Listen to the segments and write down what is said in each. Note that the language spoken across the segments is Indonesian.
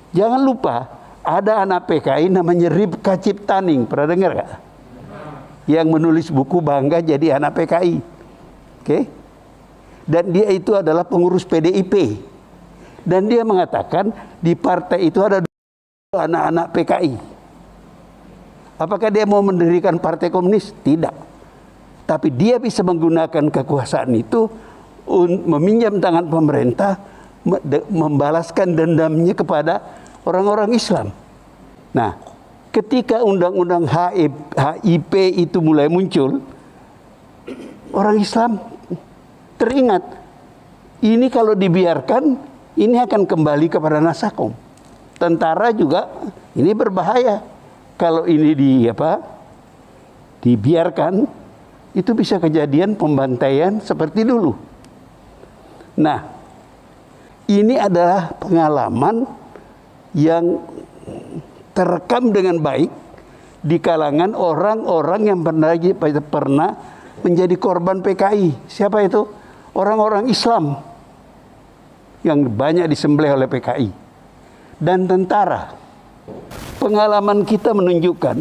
Jangan lupa, ada anak PKI namanya Ripka Ciptaning, pernah dengar gak? Yang menulis buku Bangga Jadi Anak PKI. Oke? Dan dia itu adalah pengurus PDIP. Dan dia mengatakan di partai itu ada anak-anak PKI. Apakah dia mau mendirikan partai komunis? Tidak. Tapi dia bisa menggunakan kekuasaan itu meminjam tangan pemerintah, membalaskan dendamnya kepada orang-orang Islam. Nah, ketika undang-undang HIP itu mulai muncul, orang Islam teringat, ini kalau dibiarkan, ini akan kembali kepada Nasakom. Tentara juga, ini berbahaya. Kalau ini dibiarkan, itu bisa kejadian pembantaian seperti dulu. Nah, ini adalah pengalaman yang terekam dengan baik di kalangan orang-orang yang pernah menjadi korban PKI. Siapa itu? Orang-orang Islam yang banyak disembelih oleh PKI dan tentara. Pengalaman kita menunjukkan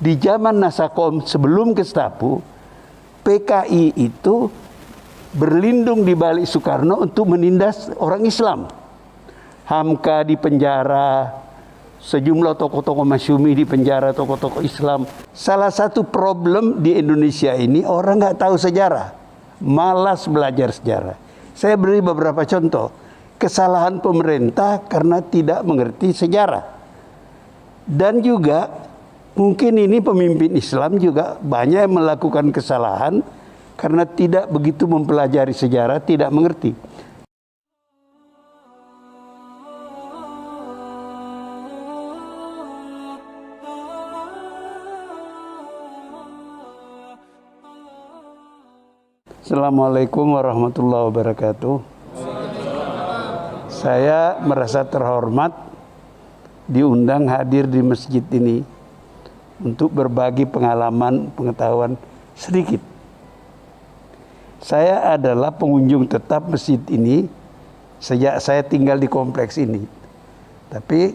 di zaman Nasakom sebelum Gestapo, PKI itu berlindung di balik Soekarno untuk menindas orang Islam. Hamka di penjara, sejumlah tokoh-tokoh Masyumi di penjara, tokoh-tokoh Islam. Salah satu problem di Indonesia ini, orang nggak tahu sejarah, malas belajar sejarah. Saya beri beberapa contoh. Kesalahan pemerintah karena tidak mengerti sejarah. Dan juga mungkin ini pemimpin Islam juga banyak yang melakukan kesalahan karena tidak begitu mempelajari sejarah, tidak mengerti. Assalamualaikum warahmatullahi wabarakatuh. Saya merasa terhormat diundang hadir di masjid ini untuk berbagi pengalaman, pengetahuan sedikit. Saya adalah pengunjung tetap masjid ini sejak saya tinggal di kompleks ini. Tapi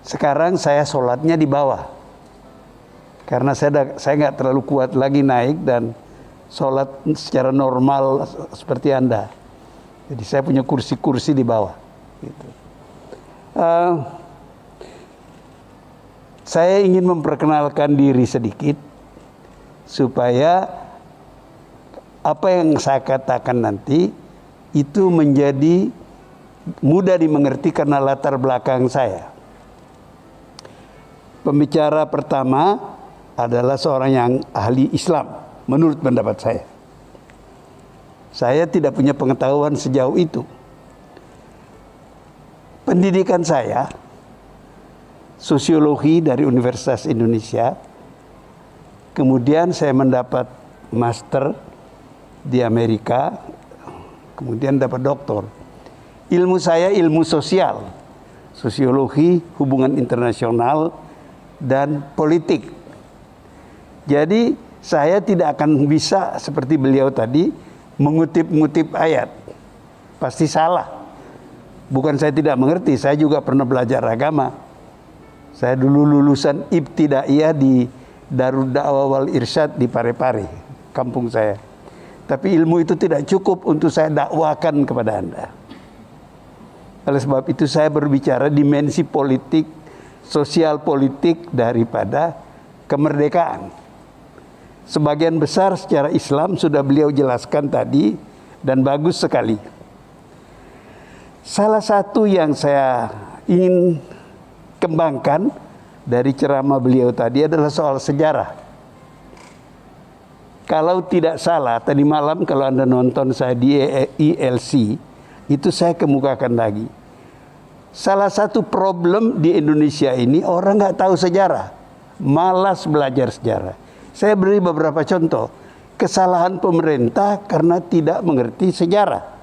sekarang saya sholatnya di bawah. Karena saya nggak terlalu kuat lagi naik dan sholat secara normal seperti Anda. Jadi saya punya kursi-kursi di bawah. Gitu. Saya ingin memperkenalkan diri sedikit supaya apa yang saya katakan nanti itu menjadi mudah dimengerti karena latar belakang saya. Pembicara pertama adalah seorang yang ahli Islam menurut pendapat saya. Saya tidak punya pengetahuan sejauh itu. Pendidikan saya sosiologi dari Universitas Indonesia. Kemudian saya mendapat master di Amerika. Kemudian dapat doktor. Ilmu saya ilmu sosial, sosiologi, hubungan internasional, dan politik. Jadi saya tidak akan bisa seperti beliau tadi mengutip-ngutip ayat. Pasti salah. Bukan saya tidak mengerti, saya juga pernah belajar agama. Saya dulu lulusan ibtidaiyah di Darud Da'wah wal Irsyad di Parepare, kampung saya. Tapi ilmu itu tidak cukup untuk saya dakwakan kepada Anda. Oleh sebab itu saya berbicara dimensi politik, sosial politik daripada kemerdekaan. Sebagian besar secara Islam sudah beliau jelaskan tadi dan bagus sekali. Salah satu yang saya ingin kembangkan dari ceramah beliau tadi adalah soal sejarah. Kalau tidak salah, tadi malam kalau Anda nonton saya di ILC, itu saya kemukakan lagi. Salah satu problem di Indonesia ini orang nggak tahu sejarah, malas belajar sejarah. Saya beri beberapa contoh. Kesalahan pemerintah karena tidak mengerti sejarah.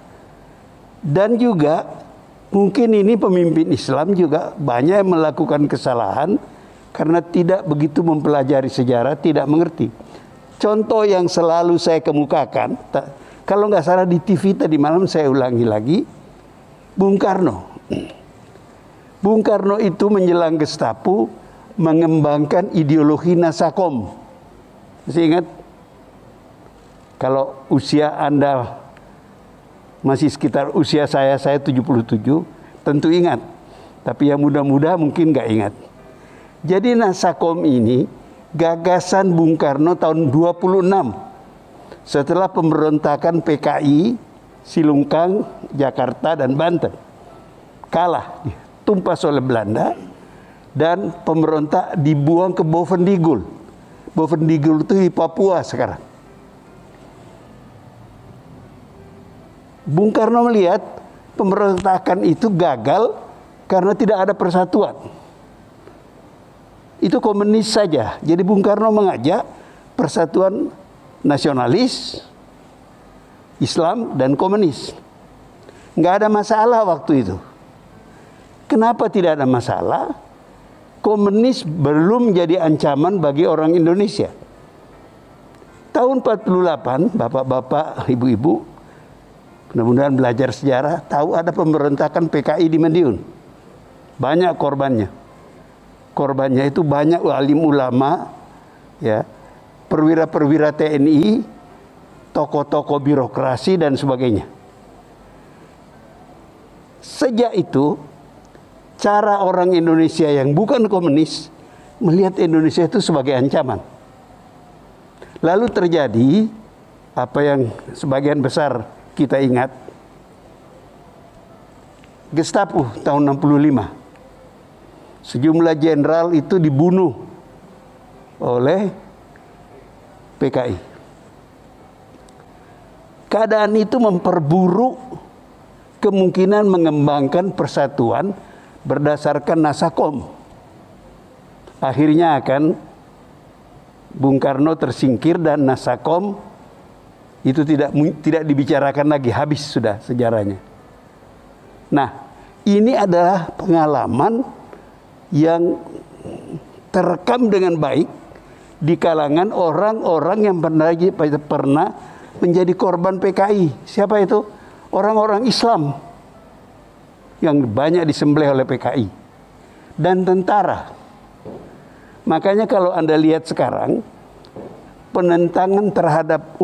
Dan juga mungkin ini pemimpin Islam juga banyak yang melakukan kesalahan karena tidak begitu mempelajari sejarah, tidak mengerti. Contoh yang selalu saya kemukakan, kalau nggak salah di TV tadi malam saya ulangi lagi, Bung Karno. Bung Karno itu menjelang Gestapo mengembangkan ideologi Nasakom. Masih ingat? Kalau usia Anda masih sekitar usia saya 77, tentu ingat. Tapi yang muda-muda mungkin nggak ingat. Jadi Nasakom ini gagasan Bung Karno tahun 26. Setelah pemberontakan PKI, Silungkang, Jakarta, dan Banten. Kalah, tumpas oleh Belanda. Dan pemberontak dibuang ke Bovendigul. Bovendigul itu di Papua sekarang. Bung Karno melihat pemberontakan itu gagal karena tidak ada persatuan. Itu komunis saja. Jadi Bung Karno mengajak persatuan nasionalis, Islam, dan komunis. Nggak ada masalah waktu itu. Kenapa tidak ada masalah? Komunis belum jadi ancaman bagi orang Indonesia. Tahun 48, bapak-bapak, ibu-ibu, mudah-mudahan belajar sejarah, tahu ada pemberontakan PKI di Madiun. Banyak korbannya. Korbannya itu banyak alim ulama, ya, perwira-perwira TNI, tokoh-tokoh birokrasi, dan sebagainya. Sejak itu, cara orang Indonesia yang bukan komunis melihat Indonesia itu sebagai ancaman. Lalu terjadi apa yang sebagian besar kita ingat. Gestapo tahun 65. Sejumlah jenderal itu dibunuh oleh PKI. Keadaan itu memperburuk kemungkinan mengembangkan persatuan berdasarkan Nasakom. Akhirnya akan Bung Karno tersingkir dan Nasakom itu tidak dibicarakan lagi, habis sudah sejarahnya. Nah, ini adalah pengalaman yang terekam dengan baik di kalangan orang-orang yang pernah menjadi korban PKI. Siapa itu? Orang-orang Islam yang banyak disembelih oleh PKI dan tentara. Makanya kalau Anda lihat sekarang penentangan terhadap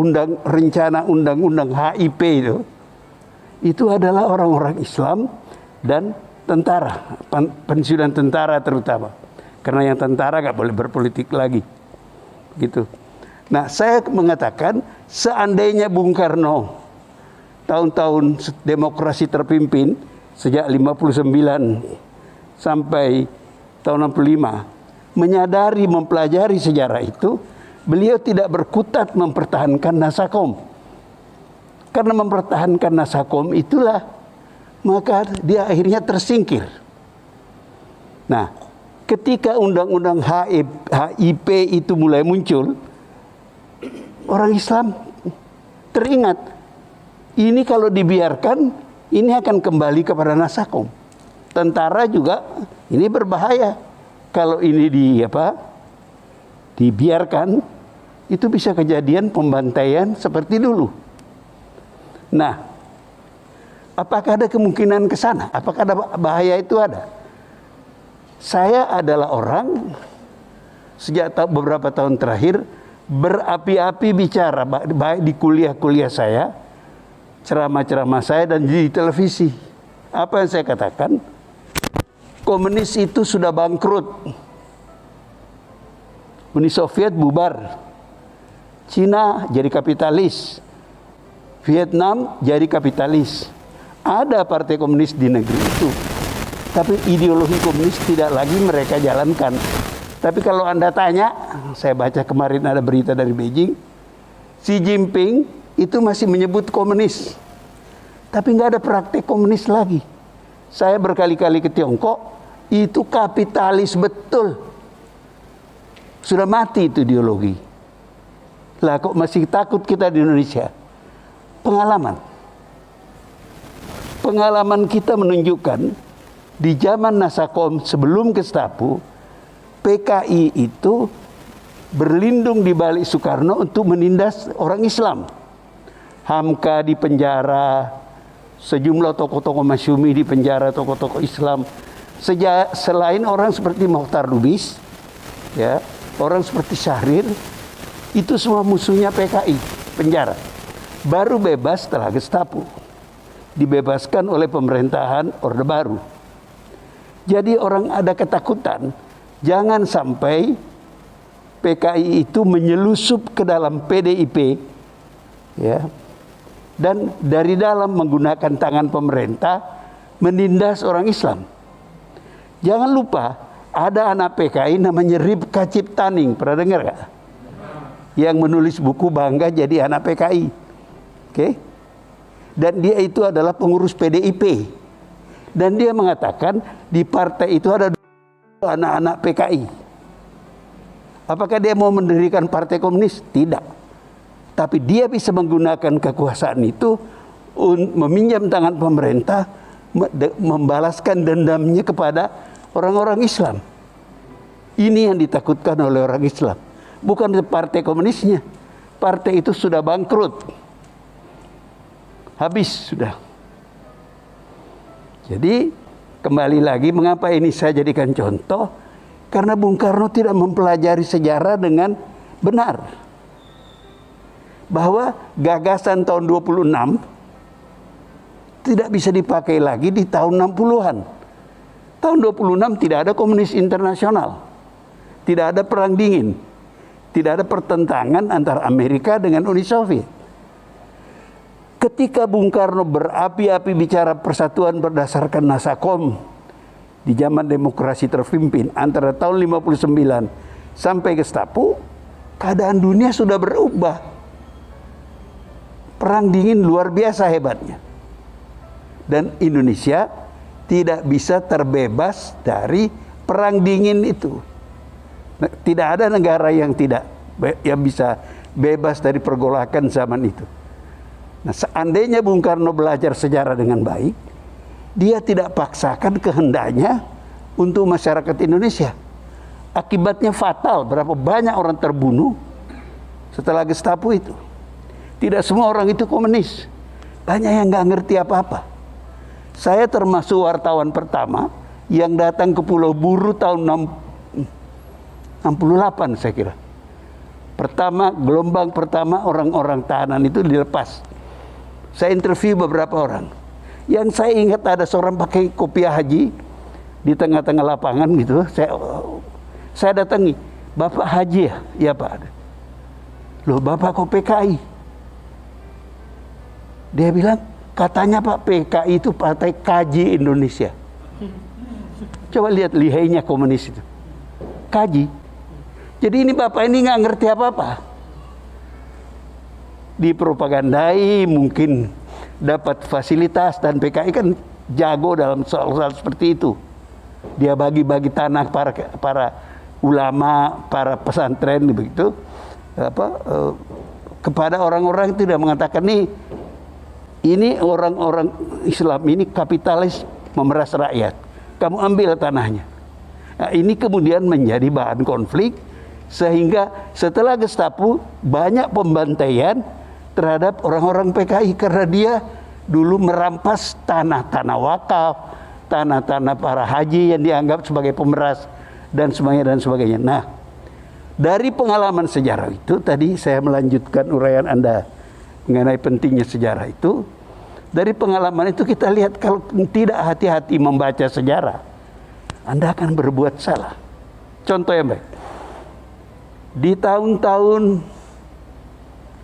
rencana undang-undang HIP itu adalah orang-orang Islam dan tentara, pensiunan tentara terutama, karena yang tentara nggak boleh berpolitik lagi, gitu. Nah, saya mengatakan seandainya Bung Karno tahun-tahun demokrasi terpimpin sejak 59 sampai tahun 65 menyadari, mempelajari sejarah itu, beliau tidak berkutat mempertahankan Nasakom. Karena mempertahankan Nasakom itulah maka dia akhirnya tersingkir. Nah, ketika undang-undang HIP itu mulai muncul, orang Islam teringat, ini kalau dibiarkan ini akan kembali kepada Nasakom. Tentara juga ini berbahaya. Kalau ini dibiarkan, itu bisa kejadian pembantaian seperti dulu. Nah, apakah ada kemungkinan ke sana? Apakah ada bahaya itu ada? Saya adalah orang sejak beberapa tahun terakhir berapi-api bicara, baik di kuliah-kuliah saya, ceramah-ceramah saya, dan di televisi. Apa yang saya katakan? Komunis itu sudah bangkrut. Uni Soviet bubar. Cina jadi kapitalis. Vietnam jadi kapitalis. Ada partai komunis di negeri itu. Tapi ideologi komunis tidak lagi mereka jalankan. Tapi kalau Anda tanya, saya baca kemarin ada berita dari Beijing, Xi Jinping itu masih menyebut komunis. Tapi nggak ada praktek komunis lagi. Saya berkali-kali ke Tiongkok, itu kapitalis betul. Sudah mati itu ideologi. Lah kok masih takut kita di Indonesia? Pengalaman kita menunjukkan di zaman Nasakom sebelum Gestapo, PKI itu berlindung di balik Soekarno untuk menindas orang Islam. Hamka di penjara, sejumlah tokoh-tokoh Masyumi di penjara, tokoh-tokoh Islam, Selain orang seperti Mokhtar Lubis, ya, orang seperti Syahrir, itu semua musuhnya PKI, penjara. Baru bebas setelah Gestapo, dibebaskan oleh pemerintahan Orde Baru. Jadi orang ada ketakutan, jangan sampai PKI itu menyelusup ke dalam PDIP, ya, dan dari dalam menggunakan tangan pemerintah menindas orang Islam. Jangan lupa ada anak PKI namanya Ripka Ciptaning, pernah dengar gak? Yang menulis buku Bangga Jadi Anak PKI, oke? Dan dia itu adalah pengurus PDIP, dan dia mengatakan di partai itu ada anak-anak PKI. Apakah dia mau mendirikan partai komunis? Tidak. Tapi dia bisa menggunakan kekuasaan itu meminjam tangan pemerintah, membalaskan dendamnya kepada orang-orang Islam. Ini yang ditakutkan oleh orang Islam. Bukan partai komunisnya. Partai itu sudah bangkrut. Habis sudah. Jadi kembali lagi, mengapa ini saya jadikan contoh? Karena Bung Karno tidak mempelajari sejarah dengan benar. Bahwa gagasan tahun 26 tidak bisa dipakai lagi di tahun 60-an. Tahun 26 tidak ada komunis internasional. Tidak ada perang dingin. Tidak ada pertentangan antara Amerika dengan Uni Soviet. Ketika Bung Karno berapi-api bicara persatuan berdasarkan Nasakom di zaman demokrasi terpimpin antara tahun 59 sampai Gestapo, keadaan dunia sudah berubah. Perang dingin luar biasa hebatnya. Dan Indonesia tidak bisa terbebas dari perang dingin itu. Tidak ada negara yang bisa bebas dari pergolakan zaman itu. Nah, seandainya Bung Karno belajar sejarah dengan baik, dia tidak paksakan kehendaknya untuk masyarakat Indonesia. Akibatnya fatal, berapa banyak orang terbunuh setelah Gestapo itu. Tidak semua orang itu komunis. Banyak yang nggak ngerti apa-apa. Saya termasuk wartawan pertama yang datang ke Pulau Buru tahun 68 saya kira. Gelombang pertama orang-orang tahanan itu dilepas. Saya interview beberapa orang. Yang saya ingat ada seorang pakai kopiah haji di tengah-tengah lapangan gitu. Saya datangi, Bapak Haji ya? Ya Pak. Loh, Bapak kok PKI? Dia bilang, katanya Pak, PKI itu Partai Kaji Indonesia. Coba lihat lihainya komunis itu. Kaji. Jadi ini Bapak ini nggak ngerti apa-apa. Dipropagandai, mungkin dapat fasilitas, dan PKI kan jago dalam soal-soal seperti itu. Dia bagi-bagi tanah para ulama, para pesantren begitu, kepada orang-orang itu. Dia mengatakan ini orang-orang Islam ini kapitalis memeras rakyat. Kamu ambil tanahnya. Nah, ini kemudian menjadi bahan konflik, sehingga setelah Gestapo banyak pembantaian terhadap orang-orang PKI karena dia dulu merampas tanah-tanah wakaf, tanah-tanah para haji yang dianggap sebagai pemeras dan sebagainya. Nah, dari pengalaman sejarah itu tadi saya melanjutkan uraian Anda mengenai pentingnya sejarah itu. Dari pengalaman itu kita lihat kalau tidak hati-hati membaca sejarah, Anda akan berbuat salah. Contoh yang baik. Di tahun-tahun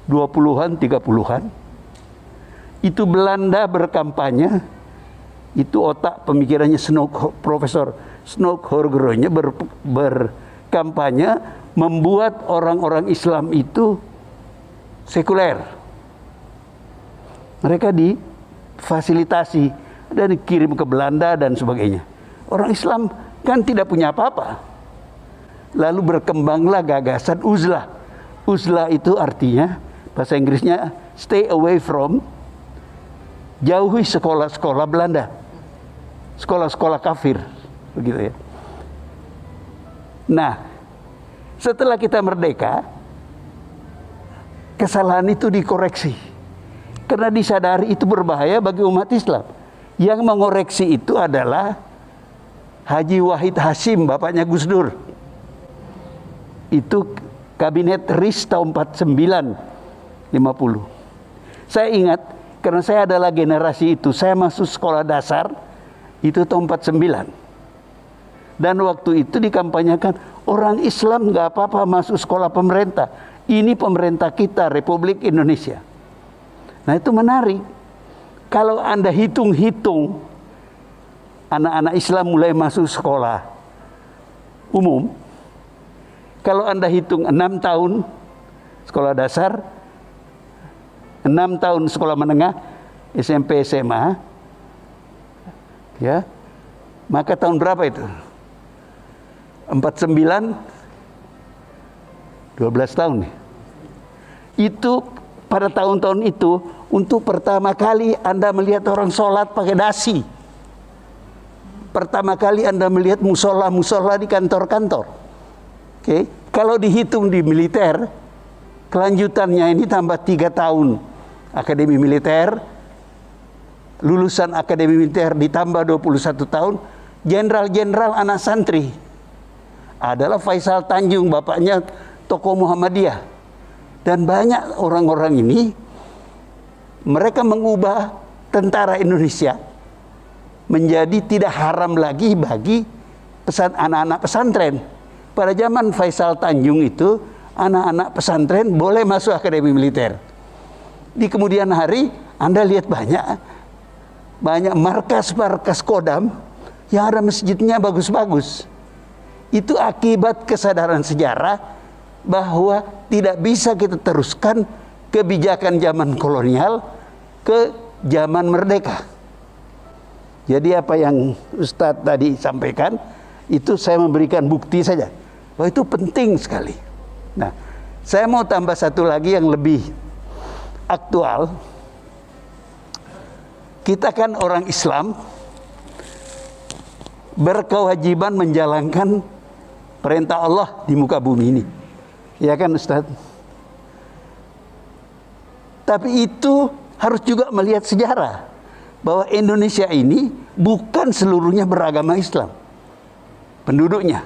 20-an, 30-an, itu Belanda berkampanye, itu otak pemikirannya Profesor Snoeck-Horgeroonya berkampanye membuat orang-orang Islam itu sekuler. Mereka difasilitasi dan dikirim ke Belanda dan sebagainya. Orang Islam kan tidak punya apa-apa. Lalu berkembanglah gagasan uzlah. Uzlah itu artinya, bahasa Inggrisnya stay away from, jauhi sekolah-sekolah Belanda, sekolah-sekolah kafir, begitu ya. Nah, setelah kita merdeka, kesalahan itu dikoreksi karena disadari itu berbahaya bagi umat Islam. Yang mengoreksi itu adalah Haji Wahid Hasyim, bapaknya Gus Dur. Itu kabinet RIS tahun 49, 50. Saya ingat, karena saya adalah generasi itu, saya masuk sekolah dasar, itu tahun 49. Dan waktu itu dikampanyekan, orang Islam nggak apa-apa masuk sekolah pemerintah. Ini pemerintah kita, Republik Indonesia. Nah itu menarik. Kalau Anda hitung-hitung, anak-anak Islam mulai masuk sekolah umum. Kalau Anda hitung 6 tahun sekolah dasar, 6 tahun sekolah menengah, SMP, SMA, ya, maka tahun berapa itu? 49, 12 tahun. Itu pada tahun-tahun itu, untuk pertama kali Anda melihat orang sholat pakai dasi. Pertama kali Anda melihat musola-musola di kantor-kantor. Oke, kalau dihitung di militer, kelanjutannya ini tambah 3 tahun akademi militer, lulusan akademi militer ditambah 21 tahun, jenderal-jenderal anak santri adalah Faisal Tanjung, bapaknya tokoh Muhammadiyah. Dan banyak orang-orang ini, mereka mengubah tentara Indonesia menjadi tidak haram lagi bagi anak-anak pesantren. Pada zaman Faisal Tanjung itu, anak-anak pesantren boleh masuk akademi militer. Di kemudian hari, Anda lihat banyak markas-markas Kodam yang ada masjidnya bagus-bagus. Itu akibat kesadaran sejarah bahwa tidak bisa kita teruskan kebijakan zaman kolonial ke zaman merdeka. Jadi apa yang Ustadz tadi sampaikan, itu saya memberikan bukti saja bahwa itu penting sekali. Nah, saya mau tambah satu lagi yang lebih aktual. Kita kan orang Islam, berkewajiban menjalankan perintah Allah di muka bumi ini. Ya kan Ustaz? Tapi itu harus juga melihat sejarah bahwa Indonesia ini bukan seluruhnya beragama Islam penduduknya.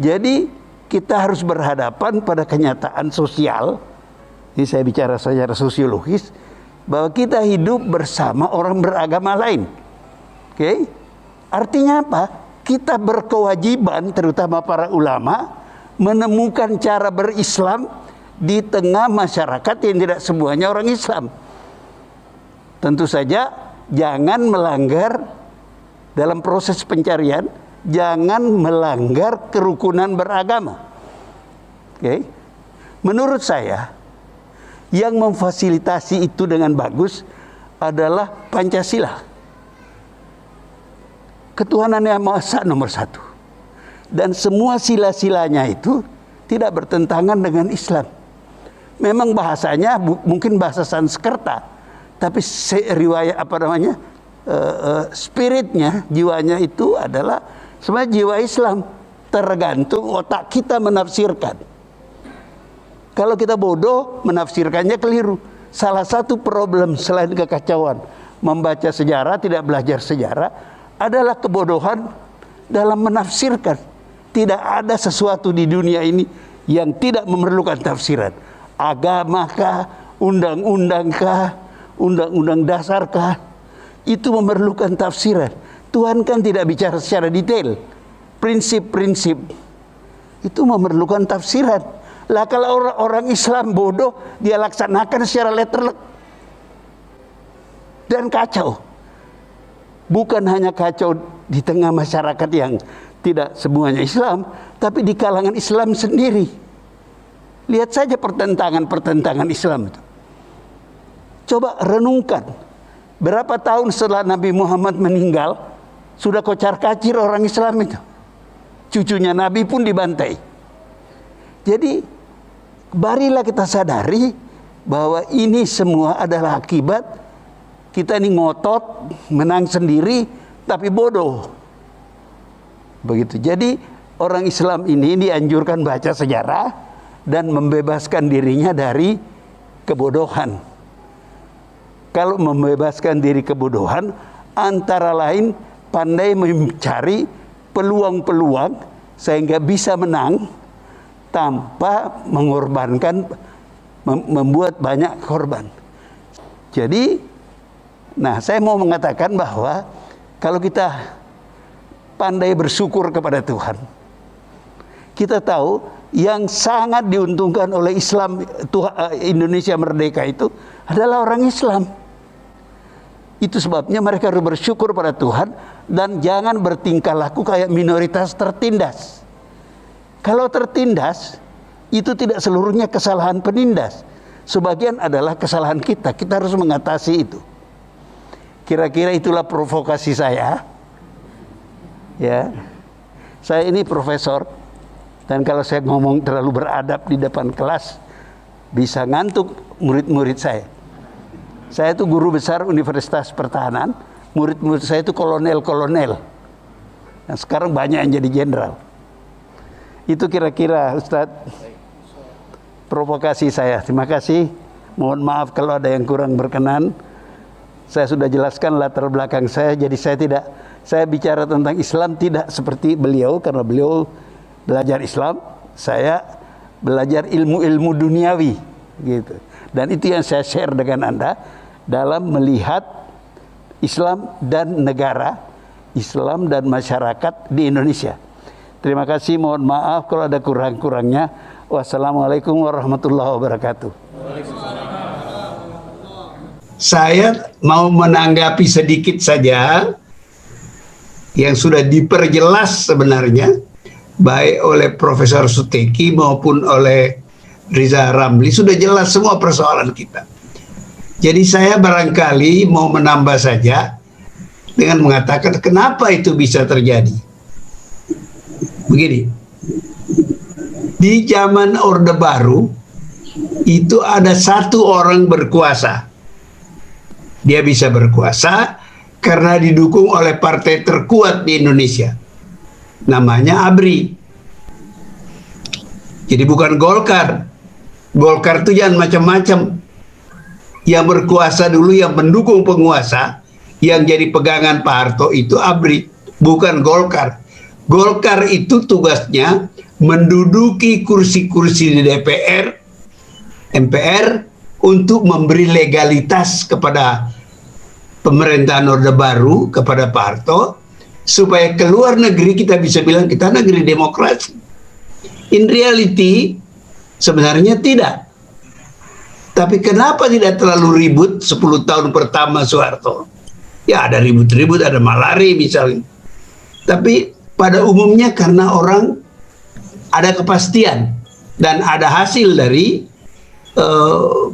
Jadi kita harus berhadapan pada kenyataan sosial. Ini saya bicara secara sosiologis, bahwa kita hidup bersama orang beragama lain. Oke? Artinya apa? Kita berkewajiban, terutama para ulama, menemukan cara berislam di tengah masyarakat yang tidak semuanya orang Islam. Tentu saja jangan melanggar dalam proses pencarian, jangan melanggar kerukunan beragama. Oke? Menurut saya, yang memfasilitasi itu dengan bagus adalah Pancasila. Ketuhanan Yang Maha Esa nomor 1. Dan semua sila-silanya itu tidak bertentangan dengan Islam. Memang bahasanya mungkin bahasa Sanskerta, tapi riwayat spiritnya, jiwanya itu adalah sebenarnya jiwa Islam. Tergantung otak kita menafsirkan. Kalau kita bodoh, menafsirkannya keliru. Salah satu problem selain kekacauan membaca sejarah, tidak belajar sejarah, adalah kebodohan dalam menafsirkan. Tidak ada sesuatu di dunia ini yang tidak memerlukan tafsiran. Agamakah, undang-undangkah, undang-undang dasarkah, itu memerlukan tafsiran. Tuhan kan tidak bicara secara detail. Prinsip-prinsip itu memerlukan tafsiran. Lah kalau orang Islam bodoh, dia laksanakan secara letterlek dan kacau. Bukan hanya kacau di tengah masyarakat yang tidak semuanya Islam, tapi di kalangan Islam sendiri. Lihat saja pertentangan Islam itu. Coba renungkan, berapa tahun setelah Nabi Muhammad meninggal, sudah kocar-kacir orang Islam itu. Cucunya Nabi pun dibantai. Jadi, marilah kita sadari bahwa ini semua adalah akibat kita ini ngotot, menang sendiri, tapi bodoh. Begitu. Jadi orang Islam ini dianjurkan baca sejarah dan membebaskan dirinya dari kebodohan. Kalau membebaskan diri kebodohan, antara lain pandai mencari peluang-peluang sehingga bisa menang tanpa mengorbankan, membuat banyak korban. Jadi, nah saya mau mengatakan bahwa kalau kita pandai bersyukur kepada Tuhan, kita tahu yang sangat diuntungkan oleh Islam, Indonesia merdeka itu adalah orang Islam. Itu sebabnya mereka harus bersyukur pada Tuhan dan jangan bertingkah laku kayak minoritas tertindas. Kalau tertindas, itu tidak seluruhnya kesalahan penindas. Sebagian adalah kesalahan kita. Kita harus mengatasi itu. Kira-kira itulah provokasi saya. Ya, saya ini profesor. Dan kalau saya ngomong terlalu beradab di depan kelas, bisa ngantuk murid-murid saya. Saya itu guru besar Universitas Pertahanan. Murid-murid saya itu kolonel-kolonel. Nah, sekarang banyak yang jadi jenderal. Itu kira-kira Ustadz provokasi saya. Terima kasih. Mohon maaf kalau ada yang kurang berkenan. Saya sudah jelaskan latar belakang saya. Jadi saya bicara tentang Islam tidak seperti beliau, karena beliau belajar Islam, saya belajar ilmu-ilmu duniawi gitu. Dan itu yang saya share dengan Anda dalam melihat Islam dan negara, Islam dan masyarakat di Indonesia. Terima kasih, mohon maaf kalau ada kurang-kurangnya. Wassalamualaikum warahmatullahi wabarakatuh. Saya mau menanggapi sedikit saja yang sudah diperjelas sebenarnya baik oleh Profesor Suteki maupun oleh Riza Ramli. Sudah jelas semua persoalan kita. Jadi saya barangkali mau menambah saja dengan mengatakan kenapa itu bisa terjadi. Begini, di zaman Orde Baru itu ada satu orang berkuasa. Dia bisa berkuasa karena didukung oleh partai terkuat di Indonesia. Namanya ABRI. Jadi bukan Golkar. Golkar itu jangan macam-macam. Yang berkuasa dulu, yang mendukung penguasa, yang jadi pegangan Pak Harto itu ABRI, bukan Golkar. Golkar itu tugasnya menduduki kursi-kursi di DPR, MPR, untuk memberi legalitas kepada pemerintahan Orde Baru, kepada Pak Harto, supaya keluar negeri kita bisa bilang kita negeri demokrasi. In reality sebenarnya tidak. Tapi kenapa tidak terlalu ribut 10 tahun pertama Soeharto? Ya ada ribut-ribut, ada malari misalnya. Tapi pada umumnya karena orang ada kepastian dan ada hasil dari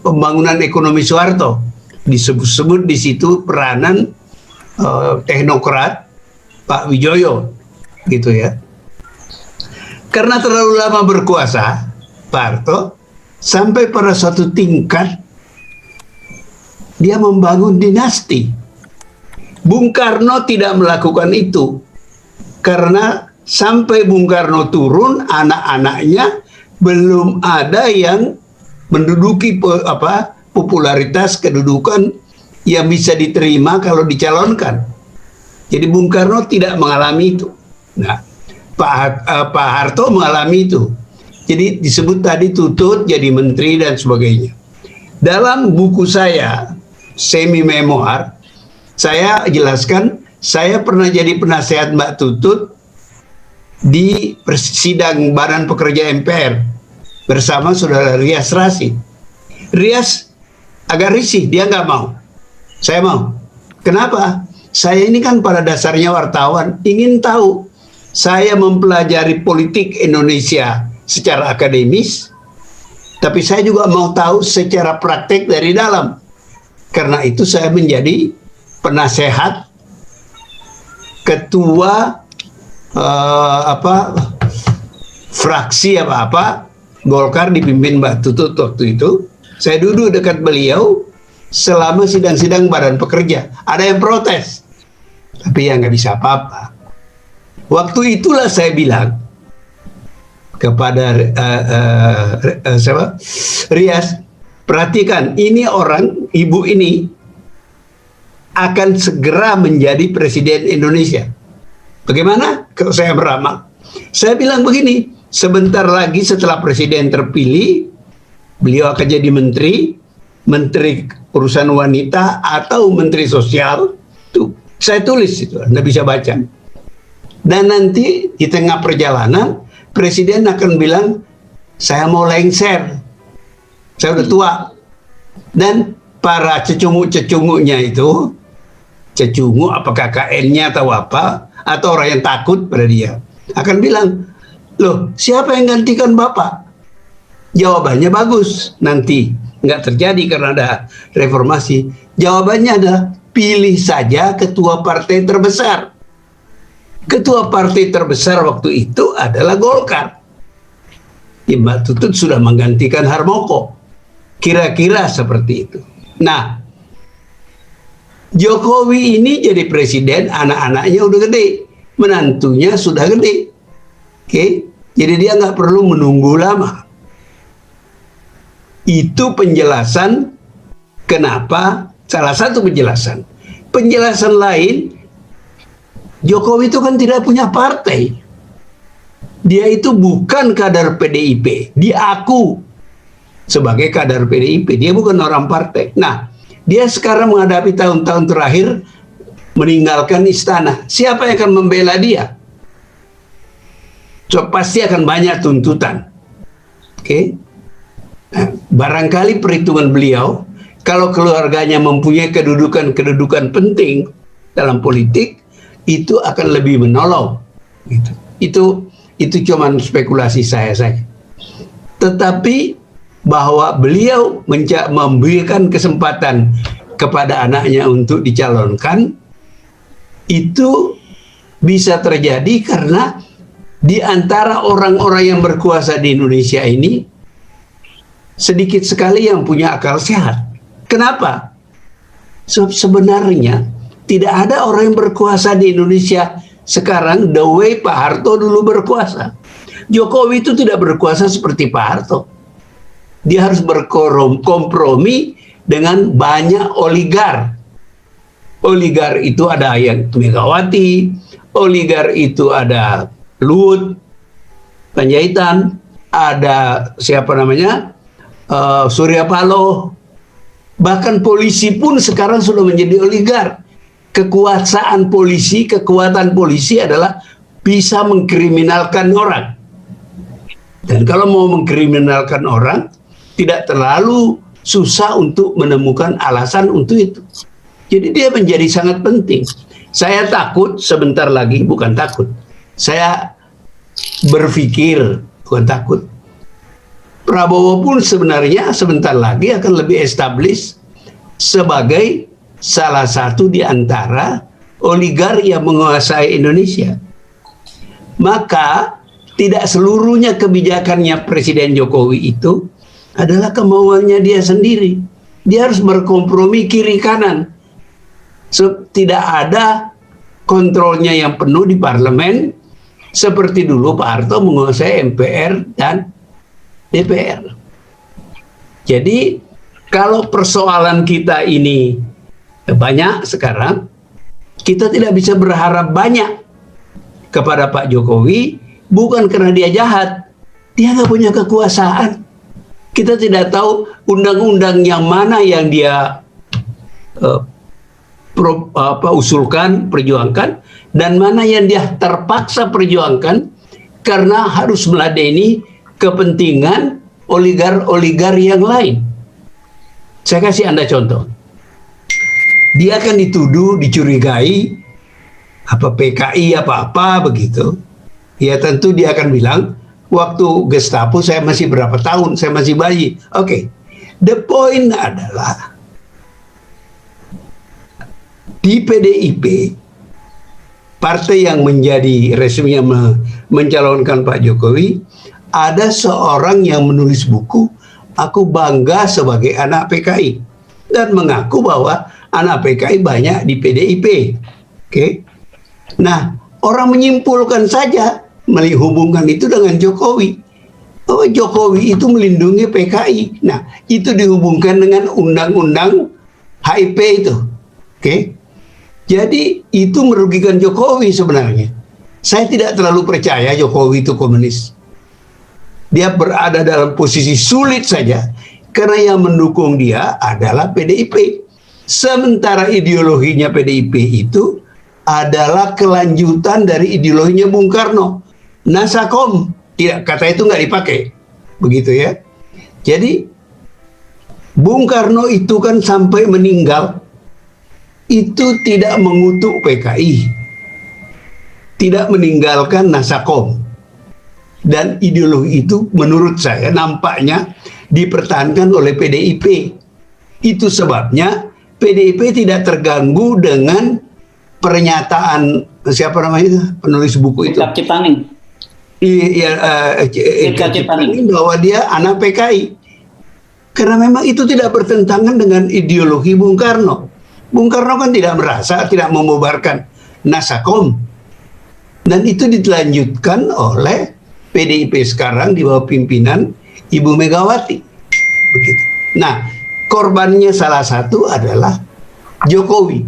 pembangunan ekonomi Soeharto. Disebut-sebut di situ peranan teknokrat Pak Wijoyo, gitu ya. Karena terlalu lama berkuasa, Pak Harto, sampai pada suatu tingkat dia membangun dinasti. Bung Karno tidak melakukan itu karena sampai Bung Karno turun, anak-anaknya belum ada yang menduduki popularitas kedudukan yang bisa diterima kalau dicalonkan. Jadi Bung Karno tidak mengalami itu. Nah, Pak Harto mengalami itu. Jadi disebut tadi Tutut jadi menteri dan sebagainya. Dalam buku saya, semi memoir, saya jelaskan saya pernah jadi penasehat Mbak Tutut di sidang Badan Pekerja MPR bersama Saudara Rias Rasid. Rias agak risih, dia nggak mau. Saya mau. Kenapa? Saya ini kan pada dasarnya wartawan, ingin tahu. Saya mempelajari politik Indonesia secara akademis, tapi saya juga mau tahu secara praktek dari dalam. Karena itu saya menjadi penasehat ketua fraksi Golkar dipimpin Mbak Tutut waktu itu. Saya duduk dekat beliau selama sidang-sidang Badan Pekerja. Ada yang protes, tapi ya nggak bisa apa-apa. Waktu itulah saya bilang kepada Rias, perhatikan, ini orang, ibu ini akan segera menjadi presiden Indonesia. Bagaimana kalau saya beramal? Saya bilang begini, sebentar lagi setelah presiden terpilih, beliau akan jadi menteri urusan wanita atau menteri sosial. Tuh, saya tulis itu, Anda bisa baca. Dan nanti di tengah perjalanan, presiden akan bilang, saya mau lengser, saya udah tua. Dan para cecunguk-cecunguknya itu, cecunguk apakah KN-nya atau apa, atau orang yang takut pada dia, akan bilang, loh siapa yang gantikan Bapak? Jawabannya bagus, nanti nggak terjadi karena ada reformasi. Jawabannya adalah, pilih saja ketua partai terbesar. Ketua partai terbesar waktu itu adalah Golkar. Mbak Tutut sudah menggantikan Harmoko. Kira-kira seperti itu. Nah, Jokowi ini jadi presiden, anak-anaknya udah gede, menantunya sudah gede. Oke, jadi dia nggak perlu menunggu lama. Itu penjelasan kenapa, salah satu penjelasan. Penjelasan lain, Jokowi itu kan tidak punya partai. Dia itu bukan kader PDIP, diaku sebagai kader PDIP, dia bukan orang partai. Nah, dia sekarang menghadapi tahun-tahun terakhir meninggalkan istana. Siapa yang akan membela dia? So, pasti akan banyak tuntutan. Oke? Nah, barangkali perhitungan beliau, kalau keluarganya mempunyai kedudukan penting dalam politik, itu akan lebih menolong. Itu cuman spekulasi saya saja. Tetapi bahwa beliau memberikan kesempatan kepada anaknya untuk dicalonkan, itu bisa terjadi karena di antara orang-orang yang berkuasa di Indonesia ini, sedikit sekali yang punya akal sehat. Kenapa? Sebenarnya tidak ada orang yang berkuasa di Indonesia sekarang the way Pak Harto dulu berkuasa. Jokowi itu tidak berkuasa seperti Pak Harto. Dia harus berkompromi dengan banyak oligar. Oligar itu ada yang Megawati, oligar itu ada Luhut Panjaitan, ada siapa namanya, Surya Paloh. Bahkan polisi pun sekarang sudah menjadi oligar. Kekuatan polisi adalah bisa mengkriminalkan orang. Dan kalau mau mengkriminalkan orang, tidak terlalu susah untuk menemukan alasan untuk itu. Jadi dia menjadi sangat penting. Saya takut sebentar lagi, bukan takut. Saya berpikir, bukan takut. Prabowo pun sebenarnya sebentar lagi akan lebih established sebagai salah satu di antara oligar yang menguasai Indonesia. Maka tidak seluruhnya kebijakannya Presiden Jokowi itu adalah kemauannya dia sendiri. Dia harus berkompromi kiri kanan. Tidak ada kontrolnya yang penuh di parlemen seperti dulu Pak Harto menguasai MPR dan DPR. Jadi kalau persoalan kita ini banyak sekarang, kita tidak bisa berharap banyak kepada Pak Jokowi, bukan karena dia jahat. Dia nggak punya kekuasaan. Kita tidak tahu undang-undang yang mana yang dia usulkan, perjuangkan, dan mana yang dia terpaksa perjuangkan karena harus meladeni kepentingan oligar-oligar yang lain. Saya kasih Anda contoh. Dia akan dituduh, dicurigai, apa PKI, apa-apa begitu. Ya tentu dia akan bilang, waktu Gestapo saya masih berapa tahun, saya masih bayi. Oke. The point adalah di PDIP, partai yang menjadi resminya mencalonkan Pak Jokowi, ada seorang yang menulis buku, aku bangga sebagai anak PKI, dan mengaku bahwa anak PKI banyak di PDIP. Oke. Nah, orang menyimpulkan saja, menghubungkan itu dengan Jokowi. Oh, Jokowi itu melindungi PKI. Nah, itu dihubungkan dengan undang-undang HIP itu. Oke. Jadi itu merugikan Jokowi sebenarnya. Saya tidak terlalu percaya Jokowi itu komunis. Dia berada dalam posisi sulit saja karena yang mendukung dia adalah PDIP. Sementara ideologinya PDIP itu adalah kelanjutan dari ideologinya Bung Karno. Nasakom, tidak, kata itu nggak dipakai. Begitu ya. Jadi Bung Karno itu kan sampai meninggal itu tidak mengutuk PKI, tidak meninggalkan Nasakom, dan ideologi itu menurut saya nampaknya dipertahankan oleh PDIP. Itu sebabnya PDIP tidak terganggu dengan pernyataan siapa namanya itu penulis buku itu, Cipaning. Cipaning, bahwa dia anak PKI, karena memang itu tidak bertentangan dengan ideologi Bung Karno. Bung Karno kan tidak merasa, tidak membubarkan Nasakom, dan itu dilanjutkan oleh PDIP sekarang di bawah pimpinan Ibu Megawati. Begitu. Nah, korbannya salah satu adalah Jokowi.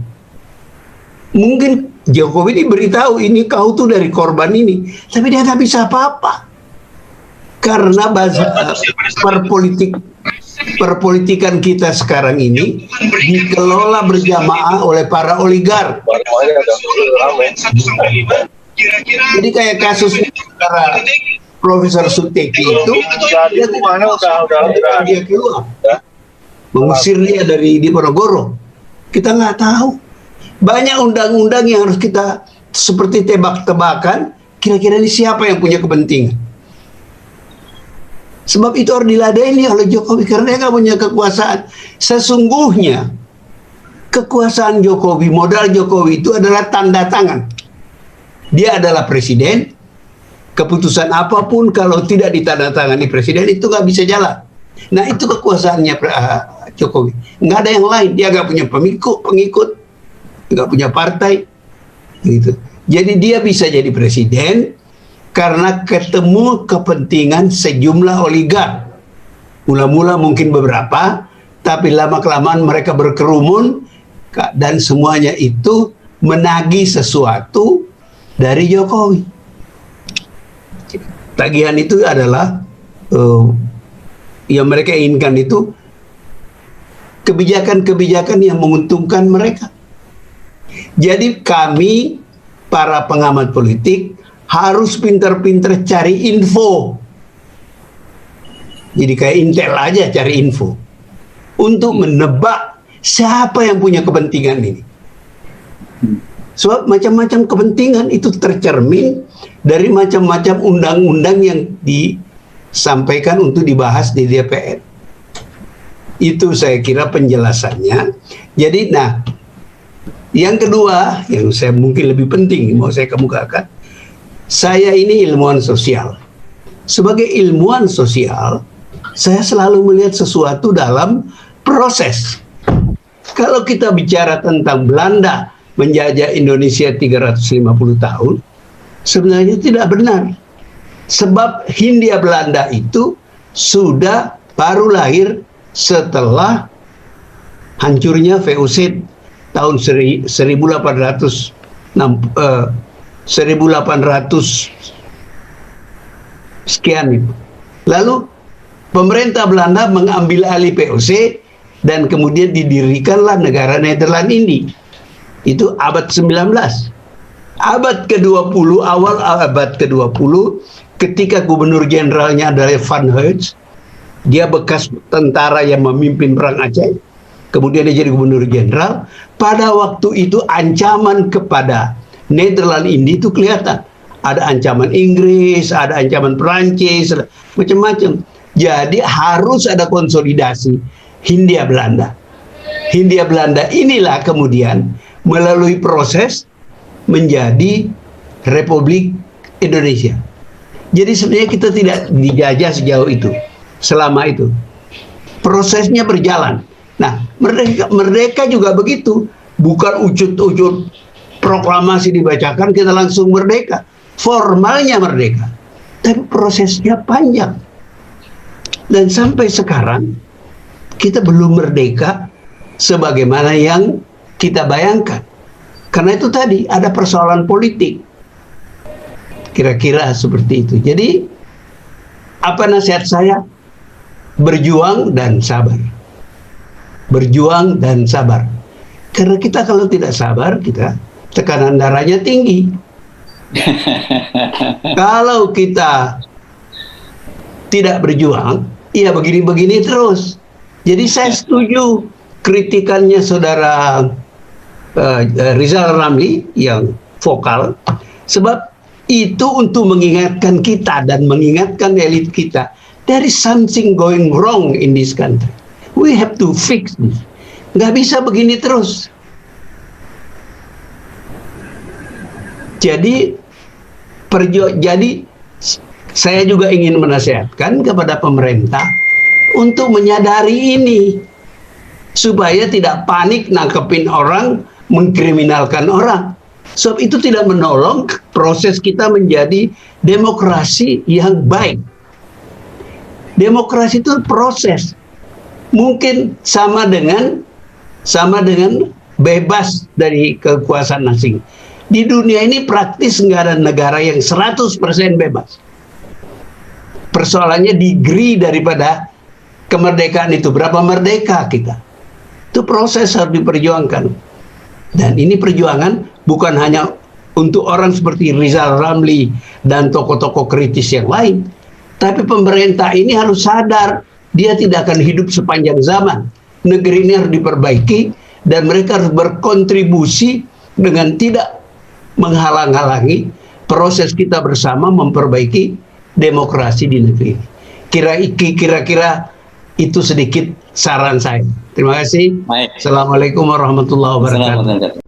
Mungkin Jokowi diberitahu ini kau tuh dari korban ini, tapi dia nggak bisa apa-apa karena bahasa perpolitikan kita sekarang ini dikelola berjamaah oleh para oligark. Jadi kayak kasus antara Profesor Suteki itu, dia keluar, mengusir dia dari Diponegoro. Kita nggak tahu. Banyak undang-undang yang harus kita seperti tebak-tebakan, kira-kira ini siapa yang punya kepentingan. Sebab itu harus diladeni oleh Jokowi karena dia nggak punya kekuasaan. Sesungguhnya kekuasaan Jokowi, modal Jokowi itu adalah tanda tangan. Dia adalah presiden. Keputusan apapun kalau tidak ditandatangani presiden itu nggak bisa jalan. Nah itu kekuasaannya Jokowi. Nggak ada yang lain. Dia nggak punya pengikut, nggak punya partai. Gitu. Jadi dia bisa jadi presiden karena ketemu kepentingan sejumlah oligark. Mula-mula mungkin beberapa, tapi lama-kelamaan mereka berkerumun dan semuanya itu menagih sesuatu dari Jokowi. Tagihan itu adalah yang mereka inginkan itu kebijakan-kebijakan yang menguntungkan mereka. Jadi kami para pengamat politik harus pintar-pintar cari info. Jadi kayak Intel aja cari info untuk menebak siapa yang punya kepentingan ini. Sebab macam-macam kepentingan itu tercermin dari macam-macam undang-undang yang disampaikan untuk dibahas di DPR. Itu saya kira penjelasannya. Jadi nah, yang kedua yang saya mungkin lebih penting mau saya kemukakan, saya ini ilmuwan sosial. Sebagai ilmuwan sosial, saya selalu melihat sesuatu dalam proses. Kalau kita bicara tentang Belanda menjajah Indonesia 350 tahun, sebenarnya tidak benar. Sebab Hindia Belanda itu sudah baru lahir setelah hancurnya VOC tahun 1800 sekian itu. Lalu pemerintah Belanda mengambil alih VOC dan kemudian didirikanlah negara Nederland ini. Itu abad 19. Abad ke-20, awal abad ke-20, ketika gubernur jenderalnya adalah Van Hertz, dia bekas tentara yang memimpin perang Aceh, kemudian dia jadi gubernur jenderal. Pada waktu itu ancaman kepada Nederland ini itu kelihatan. Ada ancaman Inggris, ada ancaman Perancis, macam-macam. Jadi harus ada konsolidasi Hindia Belanda. Hindia Belanda inilah kemudian melalui proses menjadi Republik Indonesia. Jadi sebenarnya kita tidak dijajah sejauh itu, selama itu. Prosesnya berjalan. Nah, merdeka juga begitu. Bukan ucut-ucut proklamasi dibacakan, kita langsung merdeka. Formalnya merdeka. Tapi prosesnya panjang. Dan sampai sekarang, kita belum merdeka sebagaimana yang kita bayangkan. Karena itu tadi ada persoalan politik. Kira-kira seperti itu. Jadi apa nasihat saya? Berjuang dan sabar. Berjuang dan sabar. Karena kita kalau tidak sabar, kita tekanan darahnya tinggi. Kalau kita tidak berjuang, ya begini-begini terus. Jadi saya setuju kritikannya saudara Rizal Ramli yang vokal, sebab itu untuk mengingatkan kita dan mengingatkan elit kita, there is something going wrong in this country. We have to fix this. Nggak bisa begini terus. Jadi saya juga ingin menasihatkan kepada pemerintah untuk menyadari ini, supaya tidak panik nangkepin orang, mengkriminalkan orang. Sebab itu tidak menolong proses kita menjadi demokrasi yang baik. Demokrasi itu proses. Mungkin sama dengan bebas dari kekuasaan asing. Di dunia ini praktis nggak ada negara yang 100% bebas. Persoalannya degree daripada kemerdekaan itu. Berapa merdeka kita? Itu proses harus diperjuangkan. Dan ini perjuangan bukan hanya untuk orang seperti Rizal Ramli dan tokoh-tokoh kritis yang lain. Tapi pemerintah ini harus sadar, dia tidak akan hidup sepanjang zaman. Negeri ini harus diperbaiki dan mereka harus berkontribusi dengan tidak menghalang-halangi proses kita bersama memperbaiki demokrasi di negeri ini. Kira-kira itu sedikit saran saya. Terima kasih. Baik. Assalamualaikum warahmatullahi wabarakatuh.